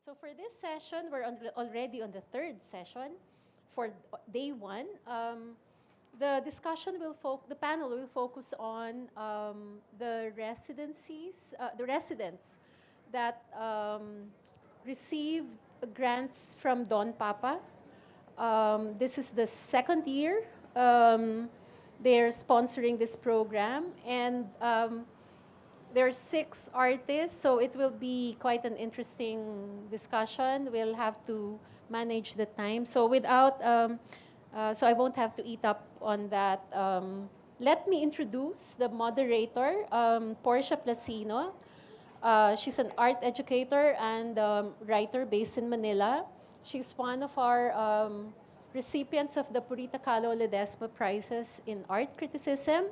So for this session, we're already on the third session for day one. The discussion the panel will focus on the the residents that received grants from Don Papa. This is the second year they're sponsoring this program, and there are 6 artists, so it will be quite an interesting discussion. We'll have to manage the time. So so I won't have to eat up on that. Let me introduce the moderator, Portia Placino. She's an art educator and writer based in Manila. She's one of our recipients of the Purita Kahlo Ledesma Prizes in Art Criticism.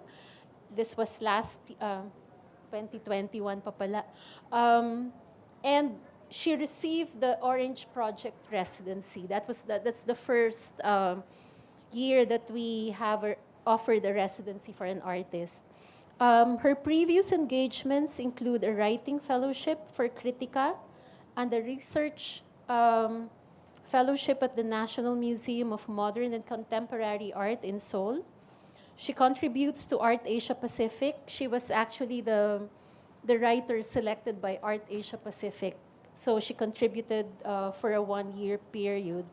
This was last 2021 pa pala. And she received the Orange Project Residency. That's the first year that we have offered a residency for an artist. Her previous engagements include a writing fellowship for Critica and a research fellowship at the National Museum of Modern and Contemporary Art in Seoul. She contributes to Art Asia Pacific. She was actually the writer selected by Art Asia Pacific. So she contributed for a 1-year period,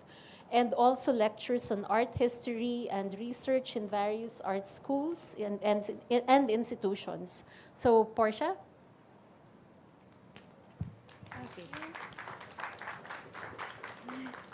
and also lectures on art history and research in various art schools and institutions. So, Portia? Okay.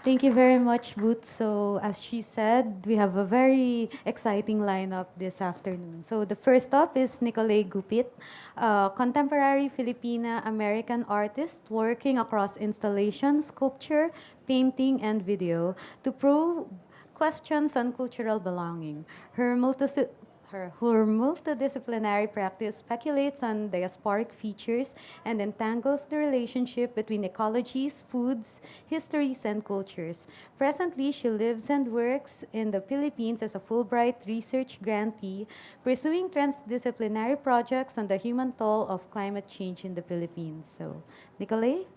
Thank you very much, Boots. So, as she said, we have a very exciting lineup this afternoon. So, the first up is Nicolei Gupit, a contemporary Filipina-American artist working across installation, sculpture, painting, and video to probe questions on cultural belonging. Her multidisciplinary practice speculates on diasporic features and entangles the relationship between ecologies, foods, histories, and cultures. Presently, she lives and works in the Philippines as a Fulbright research grantee, pursuing transdisciplinary projects on the human toll of climate change in the Philippines. So, Nicolei?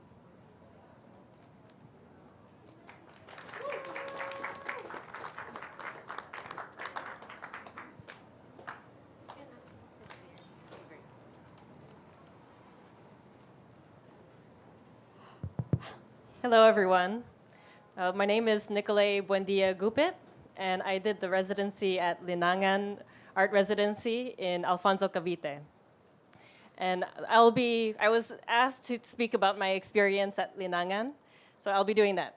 Hello, everyone. My name is Nicolei Buendia Gupit, and I did the residency at Linangan Art Residency in Alfonso, Cavite. And I was asked to speak about my experience at Linangan, so I'll be doing that.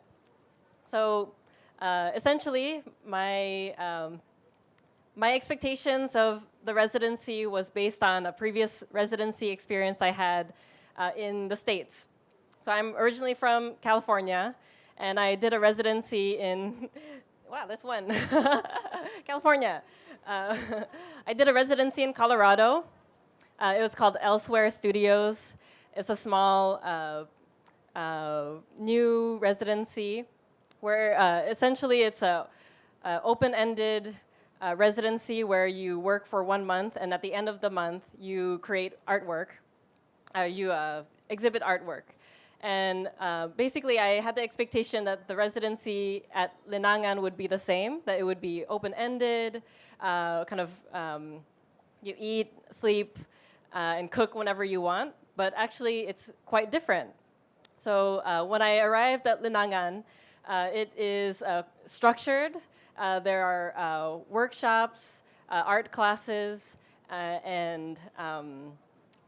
So essentially, my expectations of the residency was based on a previous residency experience I had in the States. So I'm originally from California, and I did a residency in, wow, this one, California. I did a residency in Colorado. It was called Elsewhere Studios. It's a small new residency where essentially it's a open-ended residency where you work for 1 month, and at the end of the month, you create artwork. You exhibit artwork. And basically, I had the expectation that the residency at Linangan would be the same, that it would be open-ended, you eat, sleep, and cook whenever you want. But actually, it's quite different. So when I arrived at Linangan, it is structured. There are workshops, art classes, and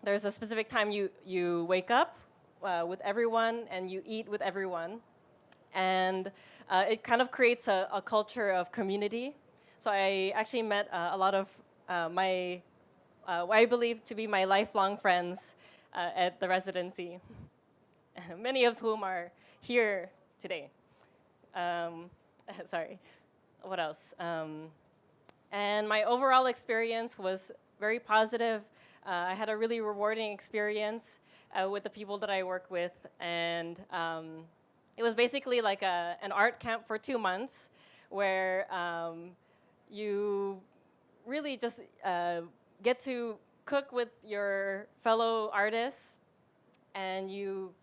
there's a specific time you wake up with everyone and you eat with everyone. And it kind of creates a culture of community. So I actually met a lot of what I believe to be my lifelong friends at the residency, many of whom are here today. Sorry, what else? And my overall experience was very positive. I had a really rewarding experience with the people that I work with, and it was basically like an art camp for 2 months where you really just get to cook with your fellow artists, and you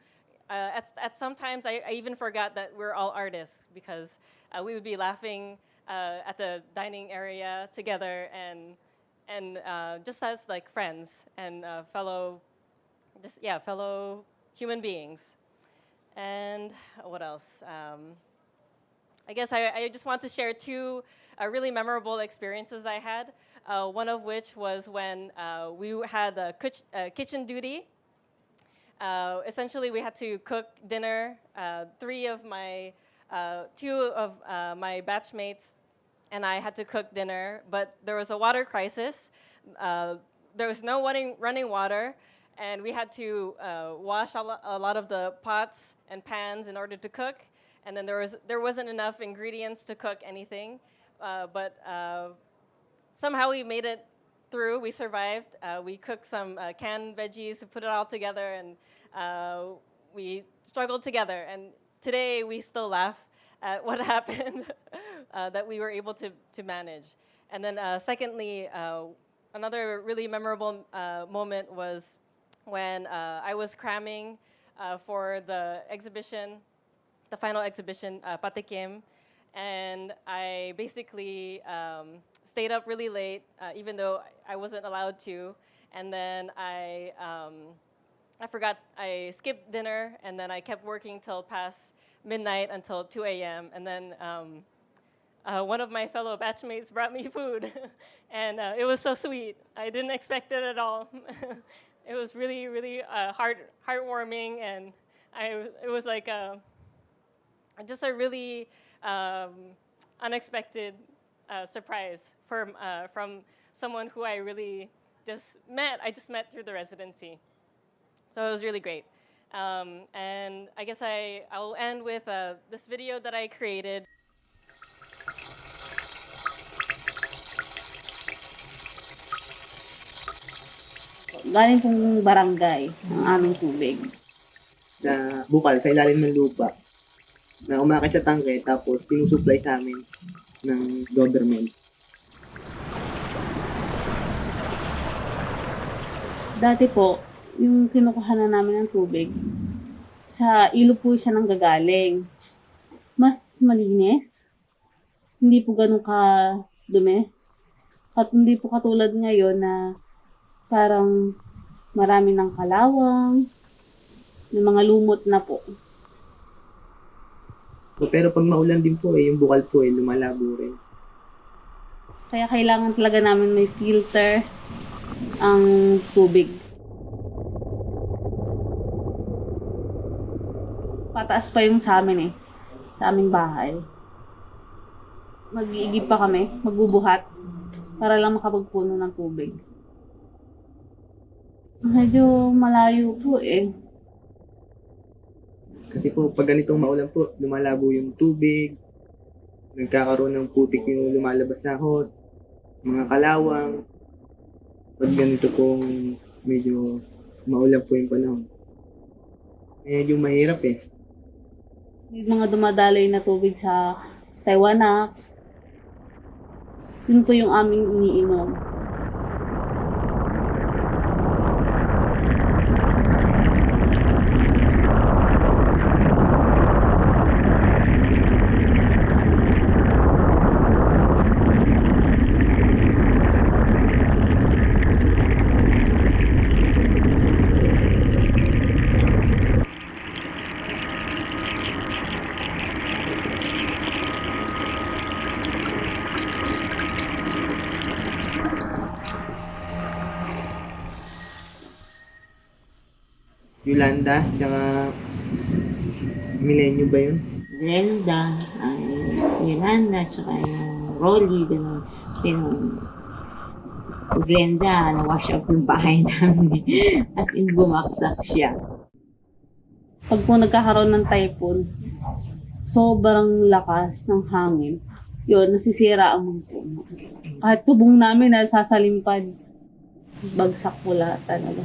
at sometimes I even forgot that we're all artists because we would be laughing at the dining area together and just as like friends and fellow human beings. And what else? I guess I just want to share two really memorable experiences I had. One of which was when we had a kitchen duty. Essentially, we had to cook dinner. Two of my batchmates and I had to cook dinner, but there was a water crisis. There was no running water, and we had to wash a lot of the pots and pans in order to cook. And then there wasn't enough ingredients to cook anything, but somehow we made it through. We survived. We cooked some canned veggies, put it all together, and we struggled together. And today we still laugh at what happened that we were able to manage. And then secondly, another really memorable moment was when I was cramming for the exhibition, the final exhibition, Patikim, and I basically stayed up really late, even though I wasn't allowed to. And then I skipped dinner, and then I kept working till past midnight until 2 a.m. And then one of my fellow batchmates brought me food, and it was so sweet. I didn't expect it at all. It was really, really heartwarming, and it was like just a really unexpected surprise from someone who I really just met. I just met through the residency. So it was really great. And I guess I'll end with this video that I created. Galing pong barangay ang aming tubig. Na bukal sa ilalim ng lupa na umakit sa tangke tapos sinusupply sa amin ng government. Dati po, yung kinukuhanan namin ng tubig, sa ilog po siya nang gagaling. Mas malinis. Hindi po ganun ka-dumi. At hindi po katulad ngayon na parang marami ng kalawang, ng mga lumot na po. Pero pag maulan din po yung bukal po lumalabo rin. Kaya kailangan talaga namin may filter ang tubig. Pataas pa yung sa amin sa aming bahay. Mag-iigib pa kami, magbubuhat, para lang makapagpuno ng tubig. Medyo malayo po Kasi po pag ganitong maulan po, lumalabo yung tubig, nagkakaroon ng putik yung lumalabas na hose, mga kalawang. Pag ganito pong medyo maulan po yung panahon, medyo mahirap May mga dumadaloy na tubig sa Taiwanak. Yun po yung aming iniinom. Yolanda, tsaka Milenyo ba yun? Zelda, Yolanda, tsaka yung Rolly, gano'n. Kasi nung Glenda, na-wash up yung bahay namin. As in, bumaksak siya. Pag po nagkakaroon ng typhoon, sobrang lakas ng hangin. Yun, nasisira ang mga puno. Kahit tubong namin na sasalimpad, bagsak po lahat talaga.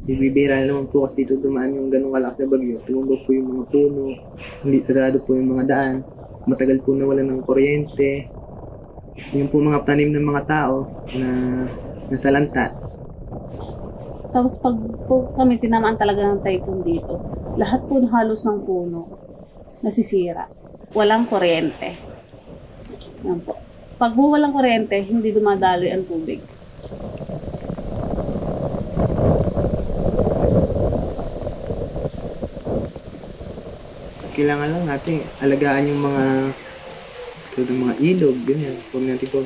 Bibira naman po kasi dito dumaan yung ganong kalakas na bagyo. Tumubog po yung mga puno, hindi sagrado po yung mga daan, matagal po nawalan ng kuryente. Yung po mga tanim ng mga tao na nasalanta. Tapos pag po kami tinamaan talaga ng typhoon dito, lahat po halos ng puno nasisira. Walang kuryente. Yan po. Pag po walang kuryente, hindi dumadaloy ang tubig. Kailangan lang natin alagaan yung mga ilog, ganyan. Huwag natin po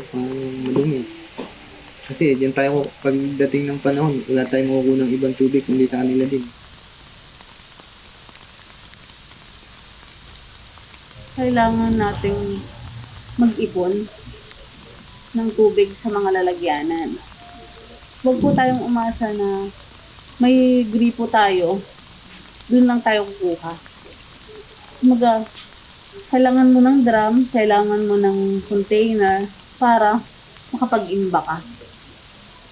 madumi. Kasi diyan tayo, pagdating ng panahon, wala tayong makukuha ng ibang tubig, kundi sa kanila din. Kailangan nating mag-ipon ng tubig sa mga lalagyanan. Huwag po tayong umasa na may gripo tayo, dun lang tayo kukuha. Kumaga, kailangan mo ng drum, kailangan mo ng container para makapag-imba ka.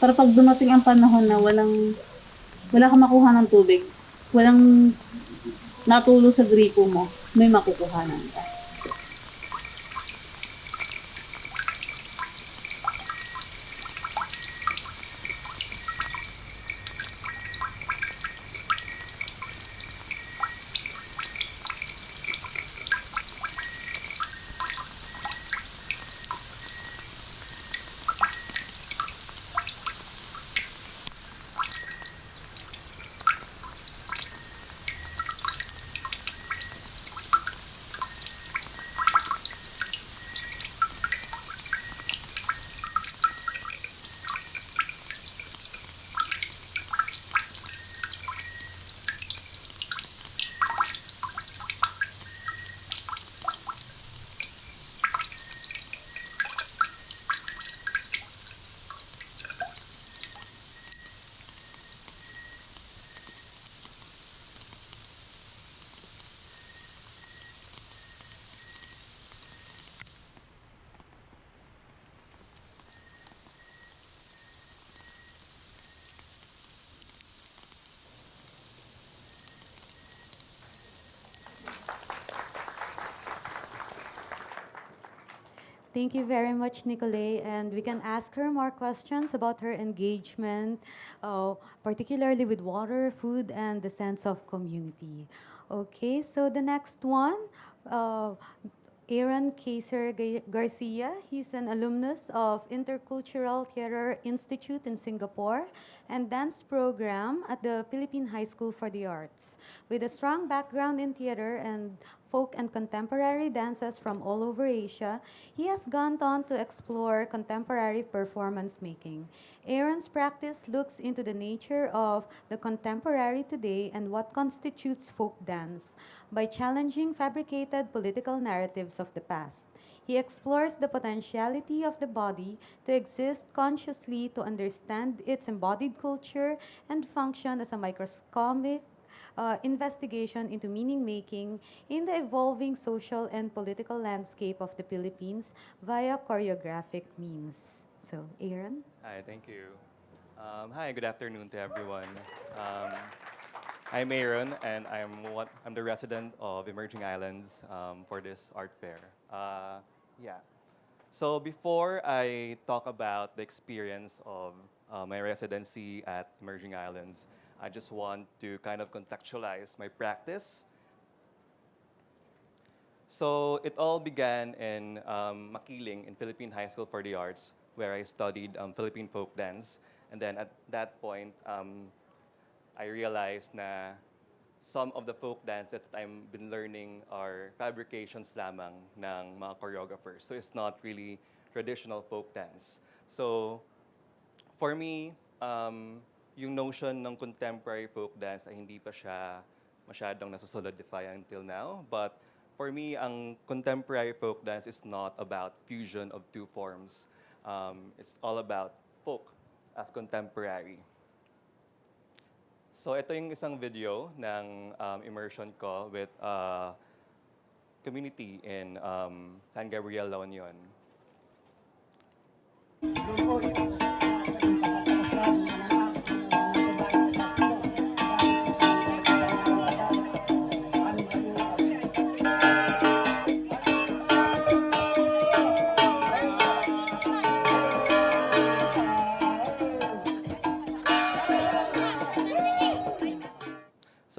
Para pag dumating ang panahon na wala kang makuha ng tubig, walang natulo sa gripo mo, may makukuhanan ka. Thank you very much, Nicolei. And we can ask her more questions about her engagement, particularly with water, food, and the sense of community. Okay, so the next one, uh, Aaron Kaiser Garcia. He's an alumnus of Intercultural Theater Institute in Singapore and dance program at the Philippine High School for the Arts. With a strong background in theater and folk and contemporary dances from all over Asia, he has gone on to explore contemporary performance making. Aaron's practice looks into the nature of the contemporary today and what constitutes folk dance by challenging fabricated political narratives of the past. He explores the potentiality of the body to exist consciously to understand its embodied culture and function as a microscopic investigation into meaning making in the evolving social and political landscape of the Philippines via choreographic means. So, Aaron? Hi, thank you. Hi, good afternoon to everyone. I'm Aaron, and I'm the resident of Emerging Islands for this art fair. Yeah. So before I talk about the experience of my residency at Emerging Islands, I just want to kind of contextualize my practice. So it all began in Makiling in Philippine High School for the Arts, where I studied Philippine folk dance. And then at that point, I realized na some of the folk dances that I've been learning are fabrications lamang ng mga choreographers. So it's not really traditional folk dance. So for me, yung notion ng contemporary folk dance ay hindi pa siya masyadong nasa-solidify until now. But for me, ang contemporary folk dance is not about fusion of two forms. It's all about folk as contemporary. So ito yung isang video ng immersion ko with community in San Gabriel, La Union.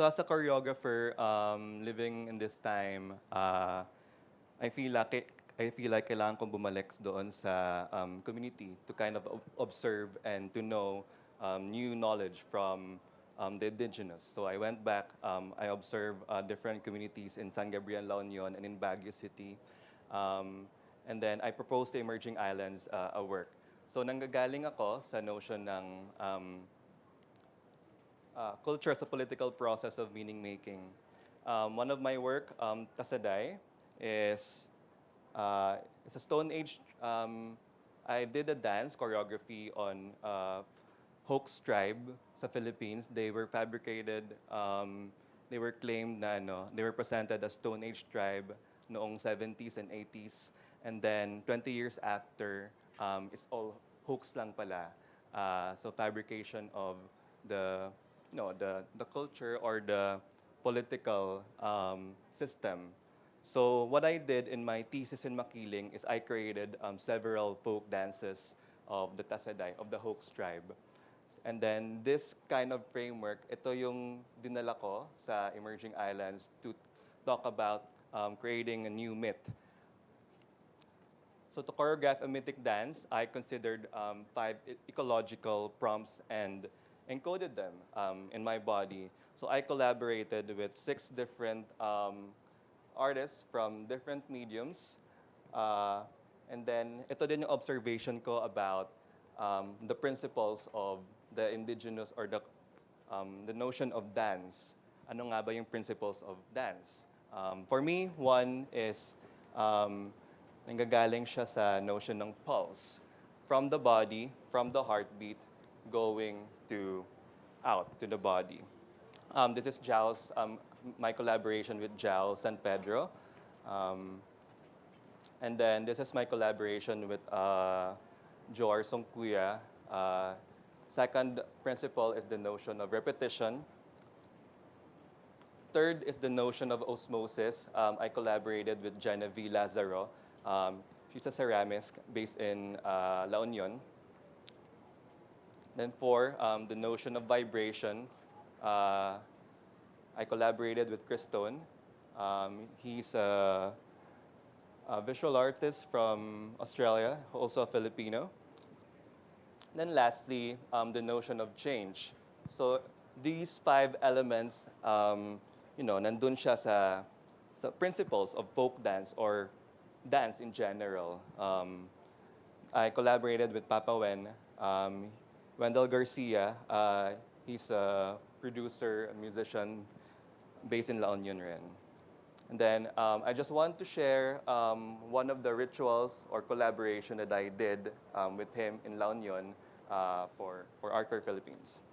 So as a choreographer, living in this time, I feel like kailangan kong bumalik doon sa community to kind of observe and to know new knowledge from the indigenous. So I went back, I observed different communities in San Gabriel, La Union, and in Baguio City. And then I proposed to Emerging Islands a work. So nanggagaling ako sa notion ng culture as a political process of meaning-making. One of my work, Tasaday, is it's a Stone Age. I did a dance choreography on Hoax tribe sa Philippines. They were fabricated. They were claimed na they were presented as Stone Age tribe noong 70s and 80s. And then 20 years after, it's all hoax lang pala. So fabrication of the the culture or the political system. So what I did in my thesis in Makiling is I created several folk dances of the Tasaday, of the Hoax tribe. And then this kind of framework, ito yung dinala ko sa Emerging Islands to talk about creating a new myth. So to choreograph a mythic dance, I considered 5 ecological prompts and encoded them in my body. So I collaborated with 6 different artists from different mediums. And then ito din yung observation ko about the principles of the indigenous or the notion of dance. Ano nga ba yung principles of dance? For me, one is nanggagaling siya sa notion ng pulse. From the body, from the heartbeat, going to out to the body. This is my collaboration with Jao San Pedro. And then this is my collaboration with Jor Songkuya. Second principle is the notion of repetition. Third is the notion of osmosis. I collaborated with Genevieve Lazaro. She's a ceramist based in La Union. Then 4, the notion of vibration. I collaborated with Chris Stone. He's a visual artist from Australia, also a Filipino. Then lastly, the notion of change. So these 5 elements, nandun siya sa principles of folk dance or dance in general. I collaborated with Papa Wendell Garcia. He's a producer, a musician based in La Union rin. And then I just want to share one of the rituals or collaboration that I did with him in La Union for Art for Philippines.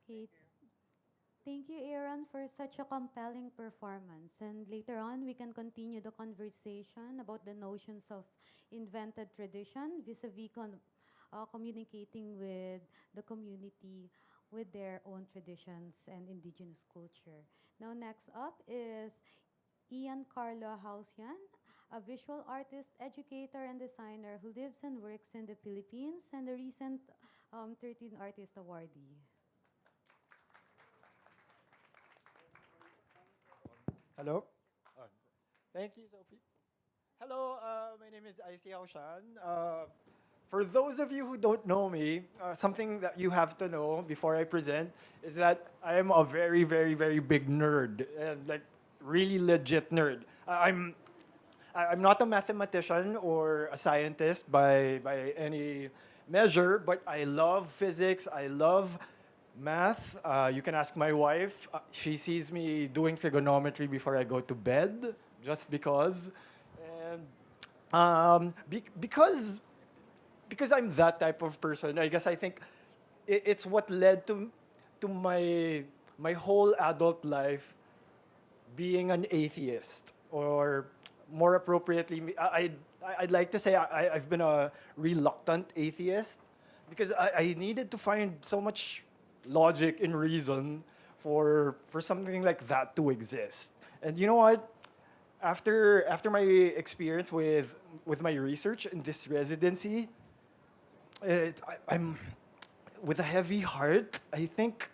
Okay. Thank you, Aaron, for such a compelling performance. And later on, we can continue the conversation about the notions of invented tradition vis-a-vis communicating with the community with their own traditions and indigenous culture. Now, next up is Ian Carlo Jaucian, a visual artist, educator, and designer who lives and works in the Philippines and a recent 13 Artist Awardee. Hello. Uh, Thank you, Sophie. Hello, my name is Jaucian. For those of you who don't know me, something that you have to know before I present is that I am a very, very, very big nerd, and like really legit nerd. I'm not a mathematician or a scientist by any measure, but I love physics. I love math. You can ask my wife. She sees me doing trigonometry before I go to bed, just because. And because I'm that type of person, I guess I think it's what led to my whole adult life being an atheist, or more appropriately, I'd like to say I've been a reluctant atheist because I needed to find so much logic and reason for something like that to exist. And you know what? After my experience with my research in this residency, I'm with a heavy heart. I think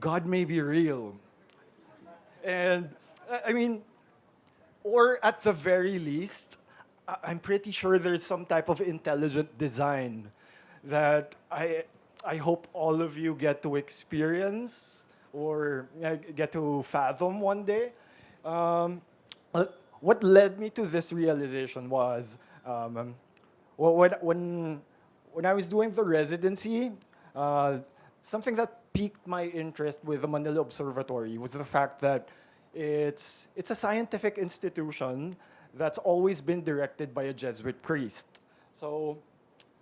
God may be real, and I mean, or at the very least, I'm pretty sure there's some type of intelligent design that I hope all of you get to experience or get to fathom one day. Um, what led me to this realization was when I was doing the residency, something that piqued my interest with the Manila Observatory was the fact that it's a scientific institution that's always been directed by a Jesuit priest. So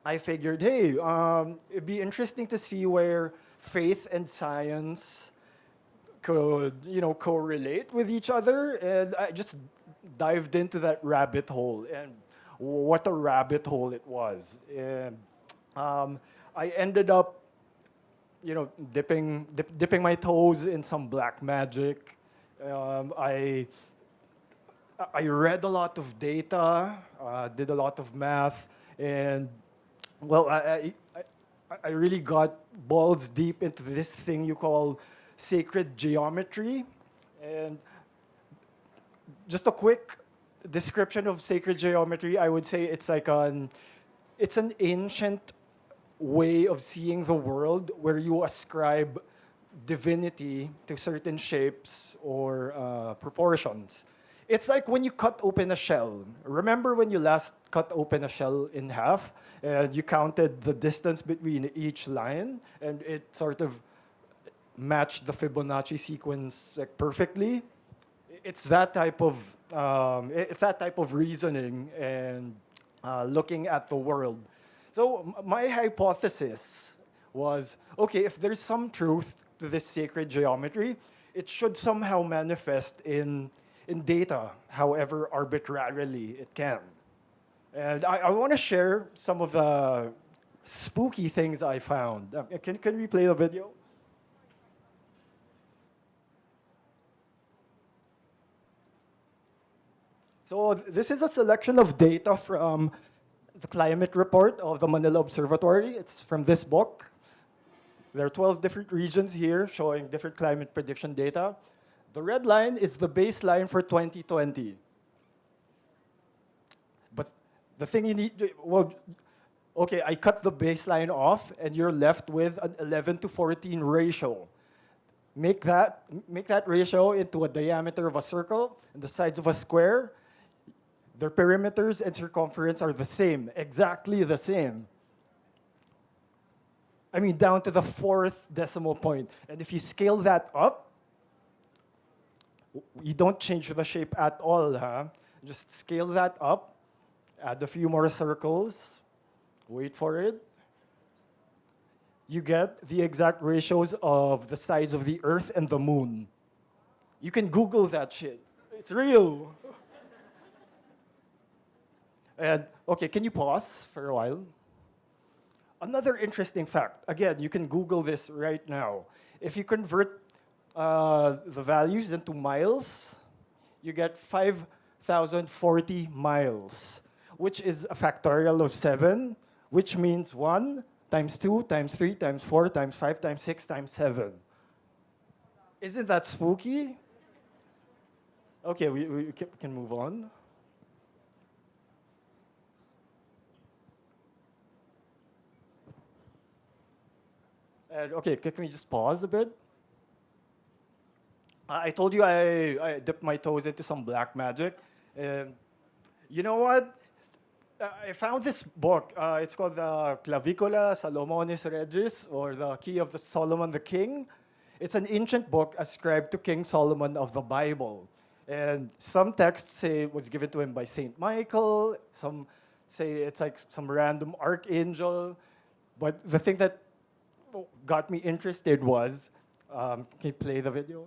I figured, hey, it'd be interesting to see where faith and science could, correlate with each other. And I just dived into that rabbit hole, and what a rabbit hole it was. And I ended up, dipping my toes in some black magic. I read a lot of data, did a lot of math, and well, I really got balls deep into this thing you call sacred geometry. And just a quick description of sacred geometry, I would say it's an ancient way of seeing the world where you ascribe divinity to certain shapes or proportions. It's like when you cut open a shell. Remember when you last cut open a shell in half and you counted the distance between each line and it sort of matched the Fibonacci sequence like perfectly? It's that type of reasoning and looking at the world. So my hypothesis was, okay, if there's some truth to this sacred geometry, it should somehow manifest in data, however arbitrarily it can. And I want to share some of the spooky things I found. Can we play the video? So this is a selection of data from the climate report of the Manila Observatory. It's from this book. There are 12 different regions here showing different climate prediction data. The red line is the baseline for 2020. But the thing you need, okay, I cut the baseline off and you're left with an 11 to 14 ratio. Make that ratio into a diameter of a circle and the sides of a square. Their perimeters and circumference are the same, exactly the same. I mean, down to the 4th decimal point. And if you scale that up, you don't change the shape at all, huh? Just scale that up, add a few more circles, wait for it. you get the exact ratios of the size of the Earth and the Moon. You can Google that shit. It's real. And okay, can you pause for a while? Another interesting fact. Again, you can Google this right now. If you convert the values into miles, you get 5,040 miles, which is a factorial of 7, which means 1 times 2 times 3 times 4 times 5 times 6 times 7. Isn't that spooky? Okay, we can move on. And okay, can we just pause a bit? I told you I dipped my toes into some black magic. And you know what? I found this book. It's called the Clavicula Salomonis Regis, or the Key of the Solomon the King. It's an ancient book ascribed to King Solomon of the Bible. And some texts say it was given to him by Saint Michael. Some say it's like some random archangel. But the thing that got me interested was, can you play the video?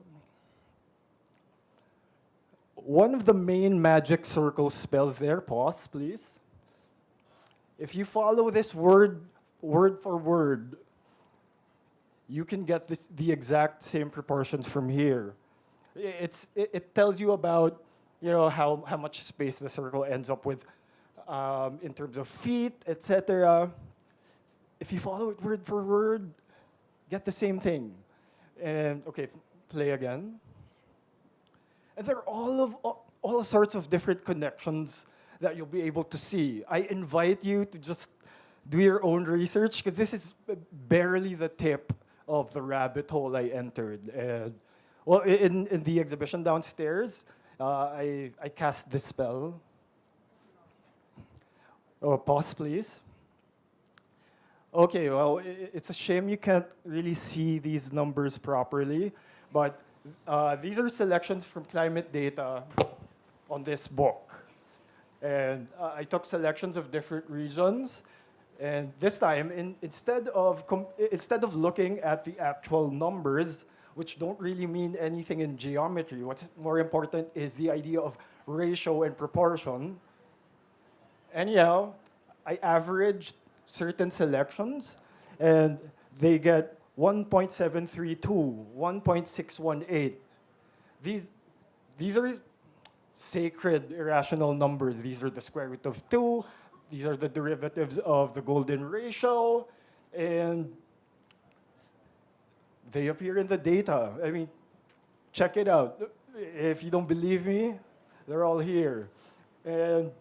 One of the main magic circle spells there, pause please. If you follow this word for word, you can get the exact same proportions from here. It tells you about, you know, how much space the circle ends up with in terms of feet, etc. If you follow it word for word, get the same thing. And okay, play again. And there are all sorts of different connections that you'll be able to see. I invite you to just do your own research, because this is barely the tip of the rabbit hole I entered. And well, in the exhibition downstairs, I cast this spell. Oh, pause, please. Okay, well, it's a shame you can't really see these numbers properly, but these are selections from climate data on this book. And I took selections of different regions, and this time, instead of looking at the actual numbers, which don't really mean anything in geometry, what's more important is the idea of ratio and proportion. Anyhow, I averaged certain selections, and they get 1.732, 1.618. These are sacred irrational numbers. These are the square root of 2. These are the derivatives of the golden ratio, and they appear in the data. I mean, check it out. If you don't believe me, they're all here. And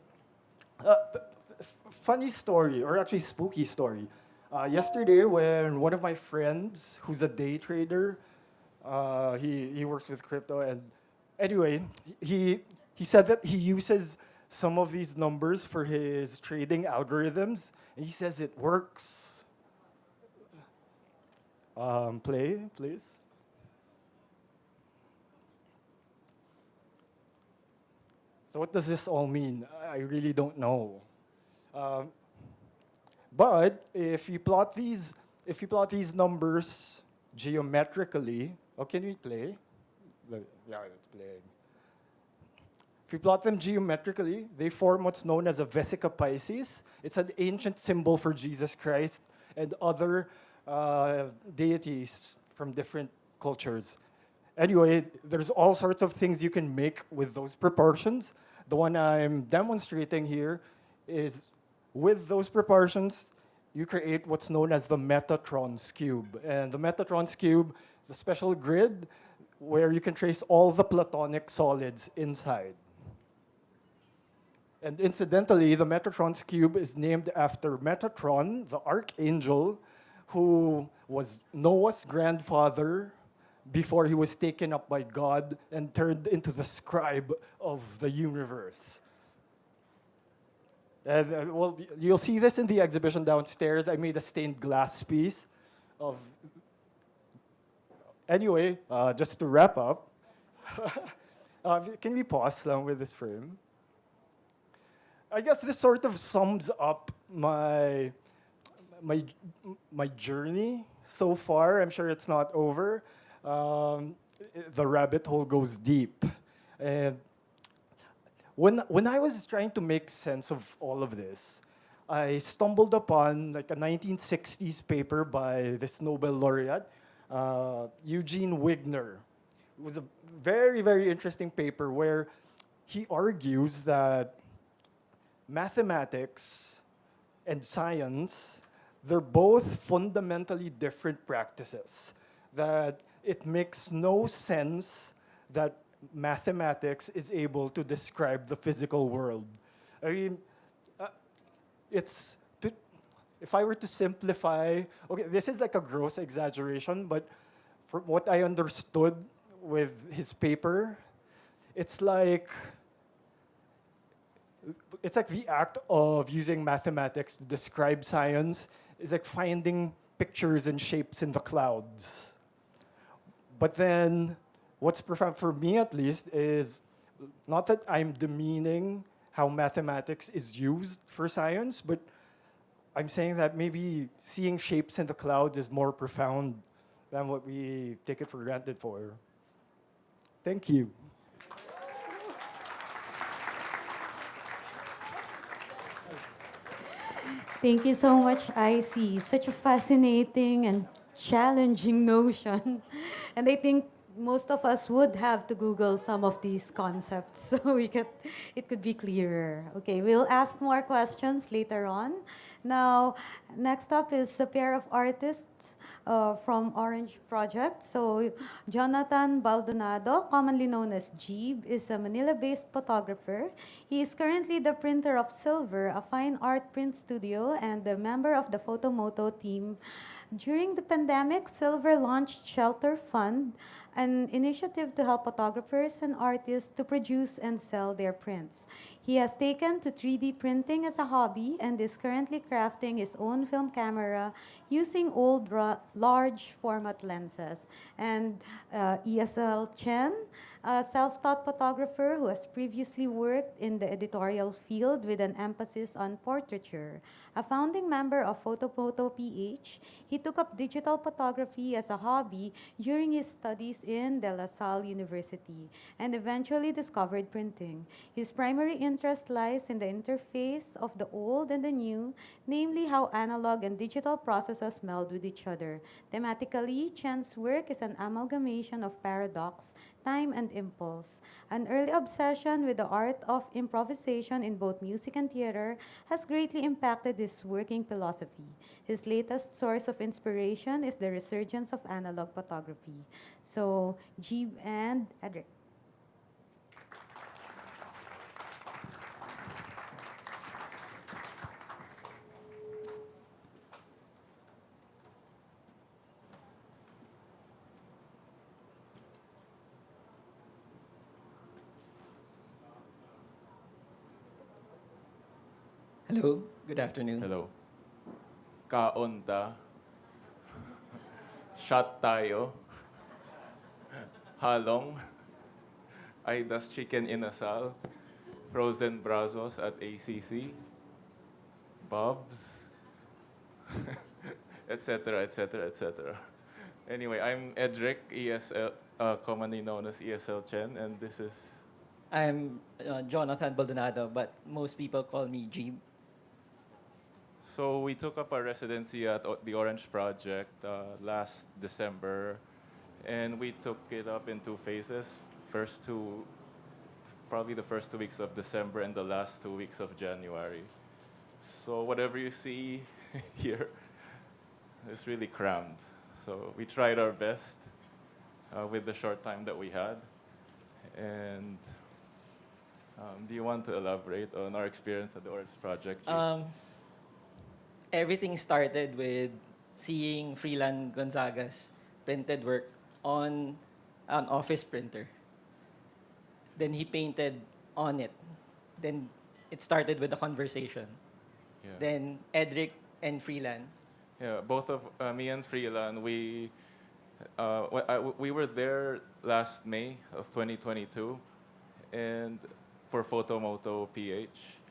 funny story, or actually spooky story. Yesterday, when one of my friends, who's a day trader, he works with crypto, and anyway, he said that he uses some of these numbers for his trading algorithms, and he says it works. Play, please. So what does this all mean? I really don't know. But if you plot these numbers geometrically, oh, can we play? Yeah, it's playing. If you plot them geometrically, they form what's known as a vesica Piscis. It's an ancient symbol for Jesus Christ and other deities from different cultures. Anyway, there's all sorts of things you can make with those proportions. The one I'm demonstrating here is, with those proportions, you create what's known as the Metatron's cube. And the Metatron's cube is a special grid where you can trace all the Platonic solids inside. And incidentally, the Metatron's cube is named after Metatron, the archangel, who was Noah's grandfather before he was taken up by God and turned into the scribe of the universe. And well, you'll see this in the exhibition downstairs. I made a stained glass piece of. Anyway, just to wrap up, can we pause with this frame? I guess this sort of sums up my my my journey so far. I'm sure it's not over. The rabbit hole goes deep, and when I was trying to make sense of all of this, I stumbled upon like a 1960s paper by this Nobel laureate, Eugene Wigner. It was a very, very interesting paper where he argues that mathematics and science, they're both fundamentally different practices. That it makes no sense that mathematics is able to describe the physical world. I mean, uh, it's to, if I were to simplify, okay, this is like a gross exaggeration, but from what I understood with his paper, it's like the act of using mathematics to describe science is like finding pictures and shapes in the clouds. But then, what's profound for me at least is not that I'm demeaning how mathematics is used for science, but I'm saying that maybe seeing shapes in the clouds is more profound than what we take it for granted for. Thank you. Thank you so much, IC. Such a fascinating and challenging notion. And I think most of us would have to Google some of these concepts so it could be clearer. Okay, we'll ask more questions later on. Now, next up is a pair of artists from Orange Project. So, Jonathan Baldonado, commonly known as Jeeb, is a Manila-based photographer. He is currently the printer of Silver, a fine art print studio, and a member of the Photomoto team. During the pandemic, Silver launched Shelter Fund, an initiative to help photographers and artists to produce and sell their prints. He has taken to 3D printing as a hobby and is currently crafting his own film camera using old large format lenses. And E.S.L. Chen, a self-taught photographer who has previously worked in the editorial field with an emphasis on portraiture. A founding member of Photomoto PH, he took up digital photography as a hobby during his studies in De La Salle University and eventually discovered printing. His primary interest lies in the interface of the old and the new, namely how analog and digital processes meld with each other. Thematically, Chen's work is an amalgamation of paradox, time, and impulse. An early obsession with the art of improvisation in both music and theater has greatly impacted his working philosophy. His latest source of inspiration is the resurgence of analog photography. So, Jeeb and Edric. Hello, good afternoon. Hello. Kaon ta. Shot tayo. Halong. Aidas chicken inasal. Frozen brazos at ACC. Bob's. Etc., etc., etc. Anyway, I'm Edric, E.S.L, commonly known as E.S.L. Chen, and this is... I'm Jonathan Baldonado, but most people call me Jeeb. So we took up our residency at the Orange Project last December, and we took it up in two phases. Probably the first 2 weeks of December and the last 2 weeks of January. So whatever you see here is really crammed. So we tried our best with the short time that we had. And do you want to elaborate on our experience at the Orange Project, Jeep? Everything started with seeing Freelan Gonzaga's printed work on an office printer. Then he painted on it. Then it started with a conversation. Yeah. Then Edric and Freelan. Yeah, both of me and Freelan, we were there last May of 2022, and for Photomoto PH.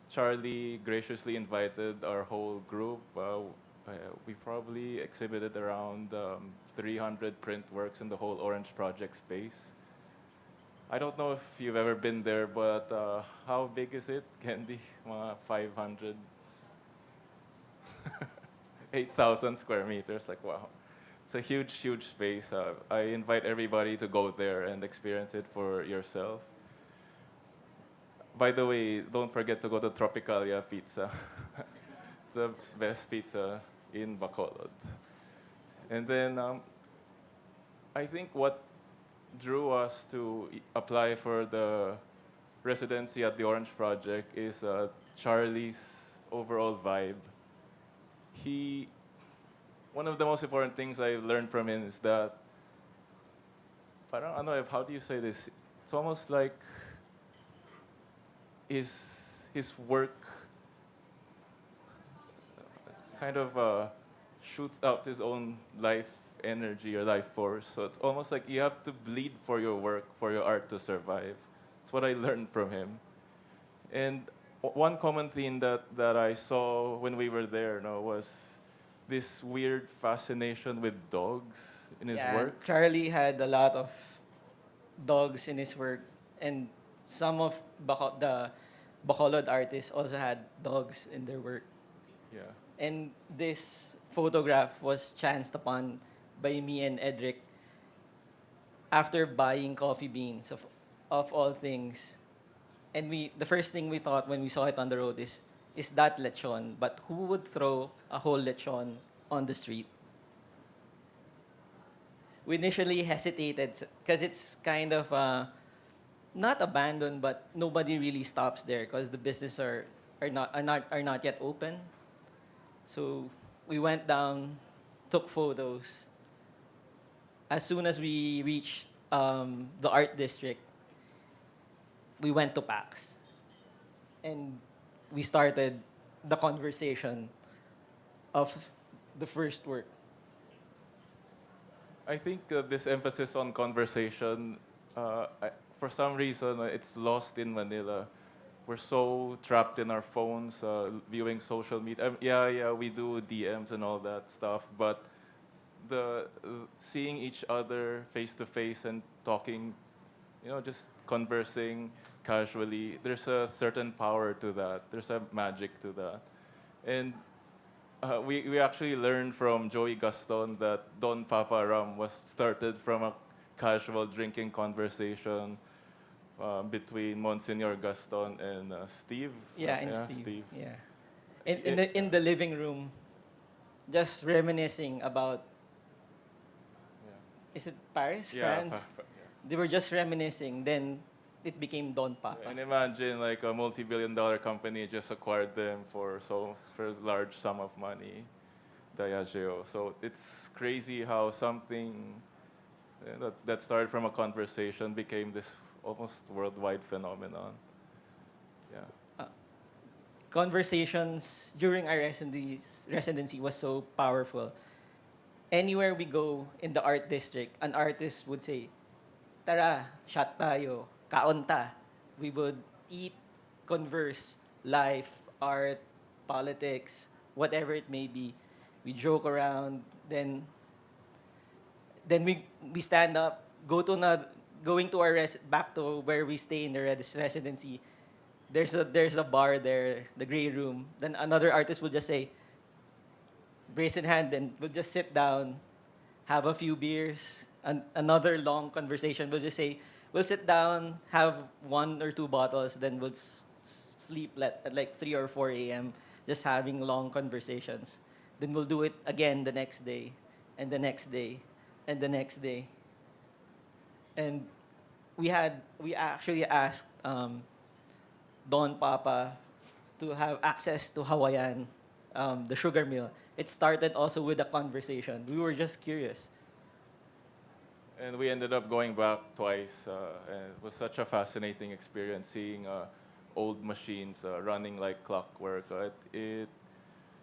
Charlie graciously invited our whole group. we probably exhibited around 300 print works in the whole Orange Project space. I don't know if you've ever been there, but how big is it, Candy? Mga 500, 8,000 square meters. Like, wow. It's a huge, huge space. I invite everybody to go there and experience it for yourself. By the way, don't forget to go to Tropicalia Pizza. It's the best pizza in Bacolod. And then I think what drew us to apply for the residency at the Orange Project is Charlie's overall vibe. One of the most important things I learned from him is that, I don't know, how do you say this? It's almost like his work kind of shoots out his own life energy or life force. So it's almost like you have to bleed for your work, for your art to survive. That's what I learned from him. And one common theme that I saw when we were there, was this weird fascination with dogs in his work. Charlie had a lot of dogs in his work, and some of the Bacolod artists also had dogs in their work. Yeah. And this photograph was chanced upon by me and Edric after buying coffee beans of all things. And the first thing we thought when we saw it on the road is that lechon, but who would throw a whole lechon on the street? We initially hesitated because it's kind of not abandoned, but nobody really stops there because the business are not yet open. So we went down, took photos. As soon as we reached the art district, we went to PAX. And we started the conversation of the first work. I think this emphasis on conversation, for some reason, it's lost in Manila. We're so trapped in our phones, viewing social media. Yeah, we do DMs and all that stuff, but the seeing each other face to face and talking, just conversing casually, there's a certain power to that. There's a magic to that. And we actually learned from Joey Gaston that Don Papa Ram was started from a casual drinking conversation between Monsignor Gaston and Steve. And Steve. Yeah. In the living room, just reminiscing about, is it Paris, France? They were just reminiscing. Then it became Don Papa. And imagine like a multi-billion-dollar company just acquired them for a large sum of money, Diageo. So it's crazy how something that started from a conversation became this almost worldwide phenomenon. Yeah. Conversations during our residency was so powerful. Anywhere we go in the art district, an artist would say, "Tara, shot tayo, kaon ta." We would eat, converse, life, art, politics, whatever it may be. We joke around, then we stand up, going to our back to where we stay in the residency. There's a bar there, the gray room. Then another artist will just say, brace in hand, then we'll just sit down, have a few beers, and another long conversation. We'll just say, we'll sit down, have 1 or 2 bottles, then we'll sleep at like 3 or 4 a.m., just having long conversations. Then we'll do it again the next day, and the next day, and the next day. And we actually asked Don Papa to have access to Hawaiian, the sugar mill. It started also with a conversation. We were just curious. And we ended up going back twice. And it was such a fascinating experience seeing old machines running like clockwork.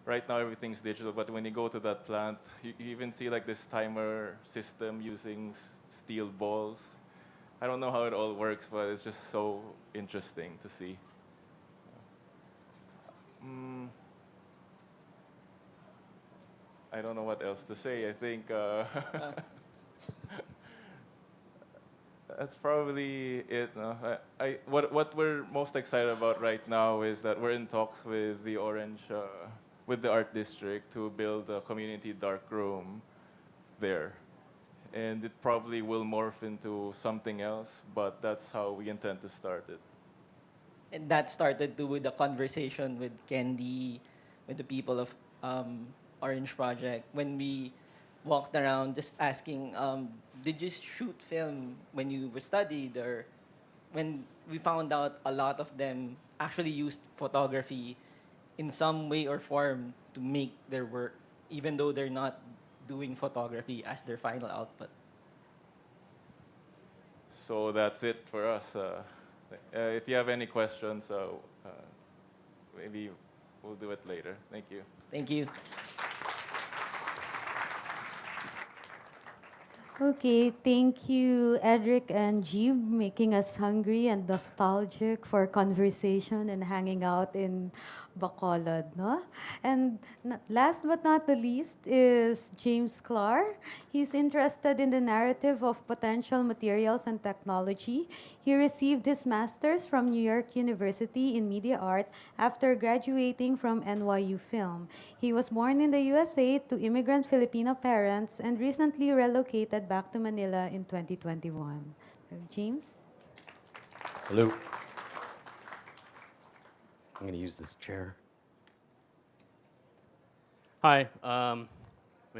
Right now everything's digital, but when you go to that plant, you even see like this timer system using steel balls. I don't know how it all works, but it's just so interesting to see. I don't know what else to say. I think that's probably it. No? What we're most excited about right now is that we're in talks with the with the art district to build a community dark room there, and it probably will morph into something else. But that's how we intend to start it. And that started to with a conversation with Candy, with the people of Orange Project, when we walked around just asking, did you shoot film when you were studied, or when we found out a lot of them actually used photography in some way or form to make their work, even though they're not doing photography as their final output. So that's it for us. If you have any questions, maybe we'll do it later. Thank you. Thank you. Okay, thank you, Edric and Jeeb, making us hungry and nostalgic for conversation and hanging out in Bacolod, no? And last but not the least is James Clar. He's interested in the narrative of potential materials and technology. He received his master's from New York University in media art after graduating from NYU Film. He was born in the USA to immigrant Filipino parents and recently relocated back to Manila in 2021. James? Hello. I'm going to use this chair. Hi, my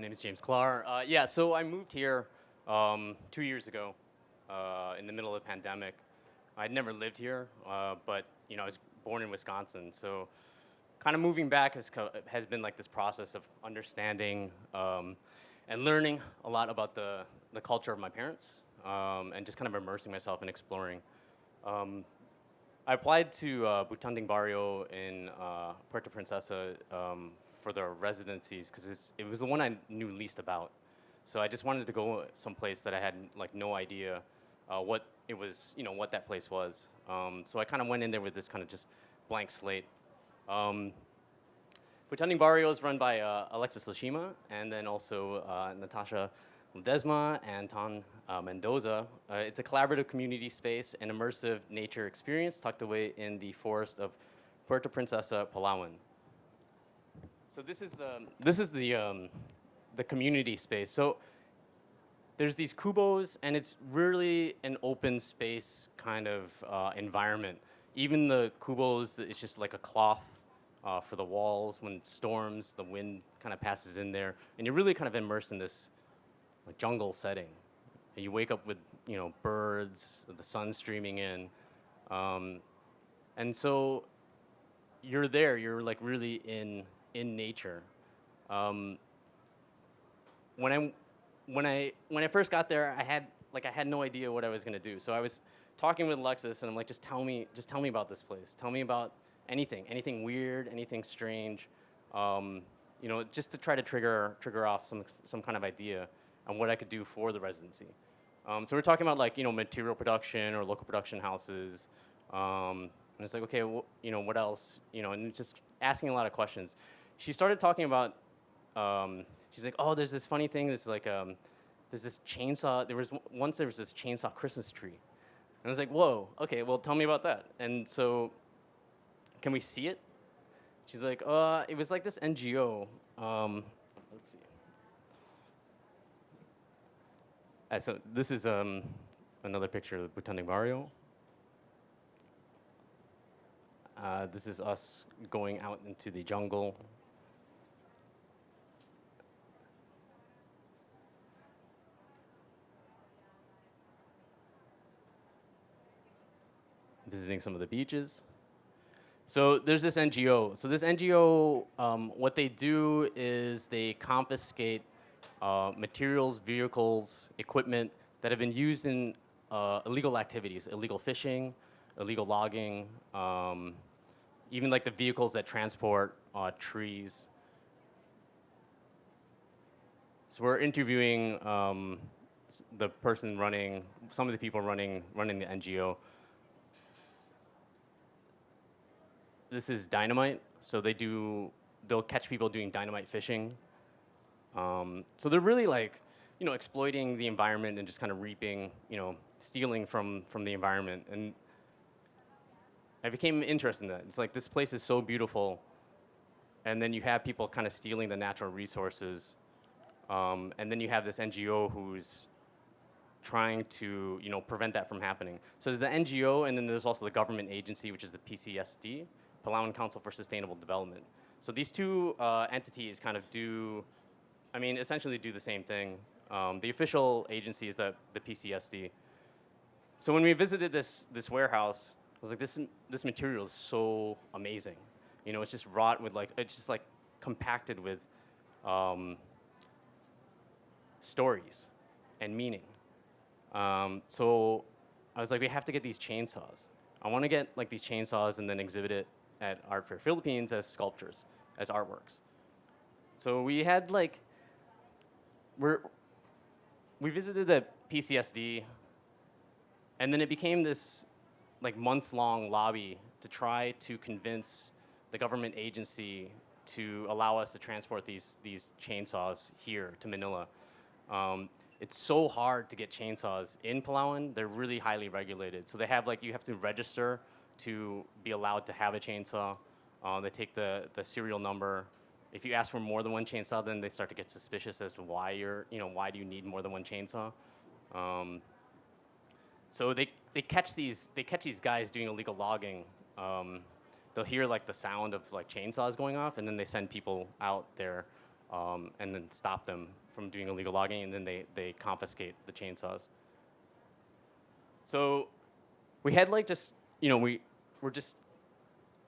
name is James Clar. Yeah, so I moved here 2 years ago in the middle of the pandemic. I'd never lived here, but I was born in Wisconsin, so kind of moving back has been like this process of understanding and learning a lot about the culture of my parents, and just kind of immersing myself and exploring. I applied to Butanding Barrio in Puerto Princesa for the residencies because it was the one I knew least about. So I just wanted to go someplace that I had like no idea what it was, what that place was. So I kind of went in there with this kind of just blank slate. Butanding Barrio is run by Alexis Lashima and then also Natasha Ledesma and Ton Mendoza. It's a collaborative community space and immersive nature experience tucked away in the forest of Puerto Princesa, Palawan. So this is the community space. So there's these kubos, and it's really an open space kind of environment. Even the kubos, it's just like a cloth for the walls. When it storms, the wind kind of passes in there, and you're really kind of immersed in this like jungle setting. And you wake up with birds, the sun streaming in, and so you're there. You're like really in nature. When I first got there, I had no idea what I was gonna do. So I was talking with Alexis, and I'm like, just tell me about this place. Tell me about anything weird, anything strange, just to try to trigger off some kind of idea on what I could do for the residency. So we're talking about material production or local production houses, and it's like, okay, what else? And just asking a lot of questions. She started talking about. She's like, oh, there's this funny thing. There's this chainsaw. There was this chainsaw Christmas tree, and I was like, whoa, okay, well, tell me about that. And so, can we see it? She's like, it was like this NGO. Let's see. So this is another picture of the Butanding Barrio. This is us going out into the jungle. Visiting some of the beaches. So there's this NGO. So this NGO, what they do is they confiscate materials, vehicles, equipment that have been used in illegal activities, illegal fishing, illegal logging, even like the vehicles that transport trees. So we're interviewing the person running, some of the people running the NGO. This is dynamite. So they'll catch people doing dynamite fishing. So they're really like, exploiting the environment and just kind of reaping, stealing from the environment. And I became interested in that. It's like this place is so beautiful, and then you have people kind of stealing the natural resources, and then you have this NGO who's trying to prevent that from happening. So there's the NGO, and then there's also the government agency, which is the PCSD, Palawan Council for Sustainable Development. So these two entities kind of essentially do the same thing. The official agency is the PCSD. So when we visited this warehouse, I was like, this material is so amazing. It's just wrought with it's just like compacted with stories and meaning. So I was like, we have to get these chainsaws. I want to get like these chainsaws and then exhibit it at Art Fair Philippines as sculptures, as artworks. So we had we visited the PCSD, and then it became this months-long lobby to try to convince the government agency to allow us to transport these chainsaws here to Manila. It's so hard to get chainsaws in Palawan. They're really highly regulated. So they have you have to register to be allowed to have a chainsaw. They take the serial number. If you ask for more than one chainsaw, then they start to get suspicious as to why why do you need more than one chainsaw? So they catch these guys doing illegal logging. They'll hear the sound of chainsaws going off, and then they send people out there and then stop them from doing illegal logging, and then they confiscate the chainsaws. So we had we're just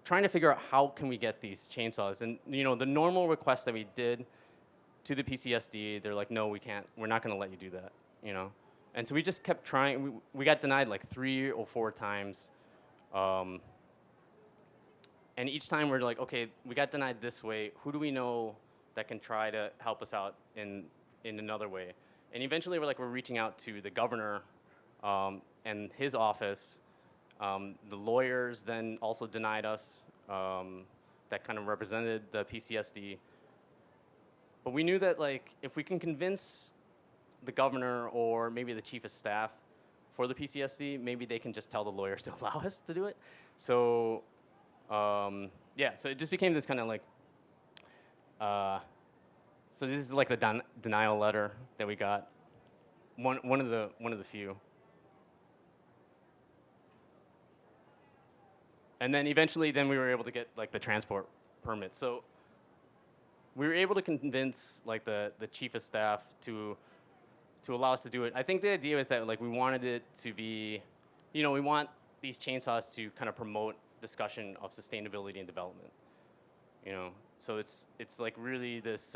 trying to figure out how can we get these chainsaws. And the normal request that we did to the PCSD, they're like, no, we can't, we're not gonna let you do that, And so we just kept trying. We got denied 3 or 4 times. And each time we're like, okay, we got denied this way. Who do we know that can try to help us out in another way? And eventually we're reaching out to the governor and his office. The lawyers then also denied us that kind of represented the PCSD. But we knew that if we can convince the governor or maybe the chief of staff for the PCSD, maybe they can just tell the lawyers to allow us to do it. So so it just became this kind of so this is the denial letter that we got. One of the few. And then eventually we were able to get the transport permit. So we were able to convince the chief of staff to allow us to do it. I think the idea was that we wanted it to be, we want these chainsaws to kind of promote discussion of sustainability and development. So it's really this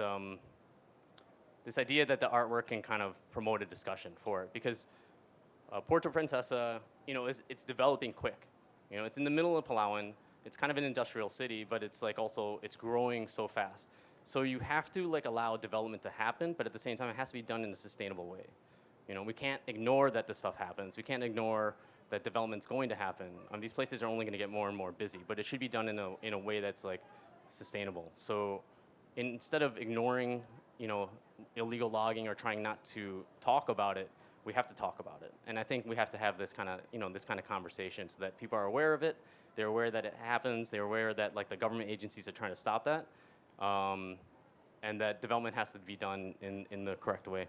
this idea that the artwork can kind of promote a discussion for it, because Puerto Princesa, it's developing quick. It's in the middle of Palawan. It's kind of an industrial city, but it's also it's growing so fast. So you have to allow development to happen, but at the same time it has to be done in a sustainable way. We can't ignore that this stuff happens. We can't ignore that development's going to happen. These places are only going to get more and more busy, but it should be done in a way that's sustainable. So instead of ignoring illegal logging or trying not to talk about it, we have to talk about it. And I think we have to have this kind of conversation so that people are aware of it. They're aware that it happens. They're aware that the government agencies are trying to stop that, and that development has to be done in the correct way.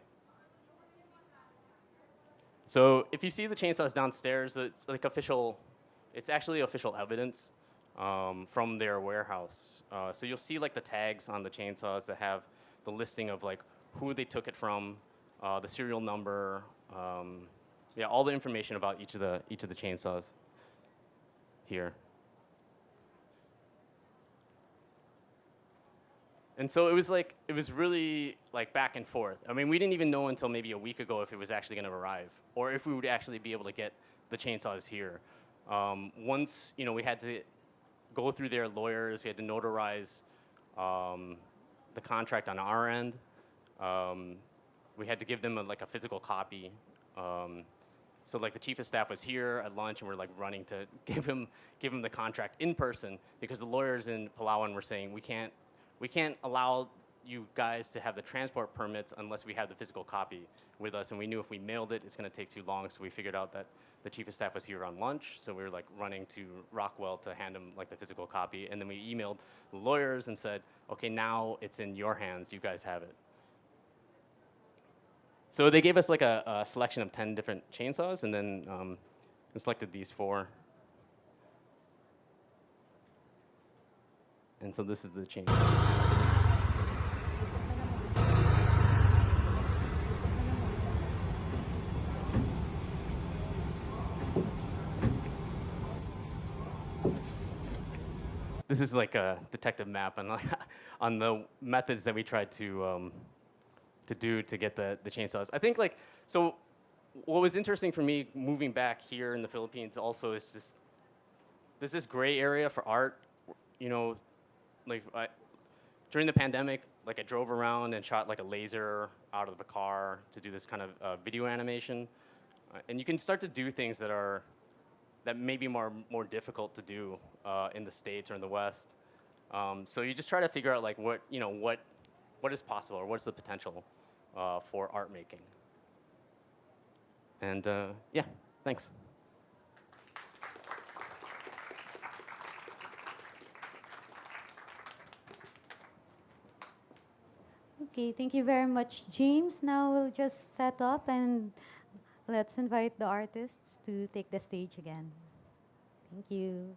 So if you see the chainsaws downstairs, it's official. It's actually official evidence from their warehouse. So you'll see the tags on the chainsaws that have the listing of who they took it from, the serial number, all the information about each of the chainsaws here. And so it was really back and forth. I mean, we didn't even know until maybe a week ago if it was actually going to arrive or if we would actually be able to get the chainsaws here. Once we had to go through their lawyers, we had to notarize the contract on our end. We had to give them a physical copy. So the chief of staff was here at lunch, and we're running to give him the contract in person, because the lawyers in Palawan were saying we can't allow you guys to have the transport permits unless we have the physical copy with us. And we knew if we mailed it, it's going to take too long. So we figured out that the chief of staff was here on lunch. So we were like running to Rockwell to hand him like the physical copy. And then we emailed the lawyers and said, okay, now it's in your hands. You guys have it. So they gave us like a selection of 10 different chainsaws, and then selected these 4. And so this is the chainsaws. This is like a detective map on the methods that we tried to do to get the chainsaws. I think like, so what was interesting for me moving back here in the Philippines also is just, there's this gray area for art, you know, like during the pandemic, like I drove around and shot like a laser out of a car to do this kind of video animation. And you can start to do things that may be more difficult to do in the States or in the West. So you just try to figure out like what is possible or what's the potential for art making. And yeah, thanks. Okay, thank you very much, James. Now we'll just set up and let's invite the artists to take the stage again. Thank you.